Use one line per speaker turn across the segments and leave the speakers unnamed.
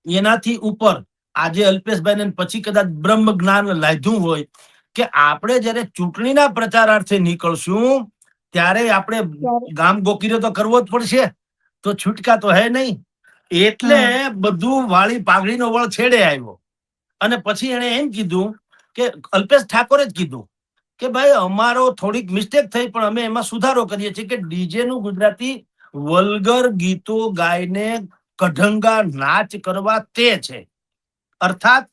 એનાથી ઉપર આજે અલ્પેશભાઈ ને પછી કદાચ બ્રહ્મ જ્ઞાન લાગ્યું હોય કે આપણે જયારે ચૂંટણીના પ્રચારાર્થે નીકળશું ત્યારે આપણે ગામ ગોકીરો તો કરવો જ પડશે, તો છૂટકા તો હે નહીં. એટલે બધું વાળી પાઘડીનો વળ છેડે આવ્યો અને પછી એને એમ કીધું કે અલ્પેશ ઠાકોરે જ કીધું કે ભાઈ અમારો થોડીક મિસ્ટેક થઈ પણ અમે એમાં સુધારો કરીએ છીએ કે ડીજે નું ગુજરાતી વલ્ગર ગીતો ગાઈને કઢંગા નાચ કરવા તે છે. અર્થાત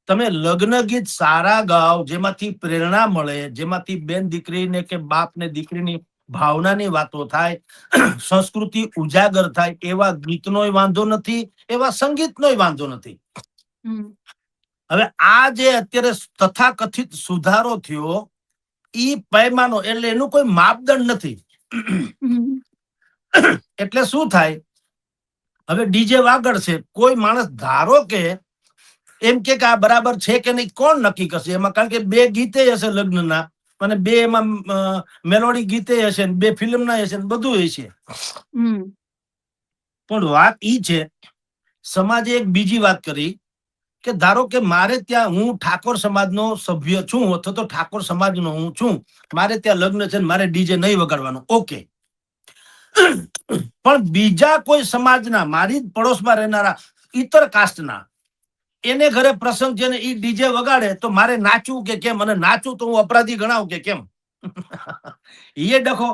તમે લગ્ન ગીત સારા ગાઓ, જેમાંથી પ્રેરણા મળે, જેમાંથી બેન દીકરીને કે બાપ ને દીકરીની ભાવનાની વાતો થાય, સંસ્કૃતિ ઉજાગર થાય, એવા ગીતનોય વાંધો નથી, એવા સંગીતનોય વાંધો નથી. હવે આ જે અત્યારે તથાકથિત સુધારો થયો ઈ પૈમાનો એટલે એનું કોઈ માપદંડ નથી. એટલે શું થાય, હવે ડીજે વાગડશે, કોઈ માણસ ધારો કે એમ કે આ બરાબર છે કે નહીં, કોણ નક્કી કરશે એમાં? કારણ કે બે ગીતે હશે લગ્નના અને બે એમાં મેલોડી ગીતે હશે, બે ફિલ્મના હશે, બધું હશે. પણ વાત ઈ છે, સમાજે એક બીજી વાત કરી કે ધારો કે મારે ત્યાં, હું ઠાકોર સમાજનો સભ્ય છું અથવા તો ઠાકોર સમાજનો હું છું, મારે ત્યાં લગ્ન છે, મારે ડીજે નહીં વગાડવાનું, ઓકે. પણ બીજા કોઈ સમાજના, મારી પડોશમાં રહેનારા ઇતર કાસ્ટના, એને ઘરે પ્રસંગ છે ને ઈ ડીજે વગાડે તો મારે નાચવું કે કેમ? અને નાચું તો હું અપરાધી ગણાવું કે કેમ? એ ડખો.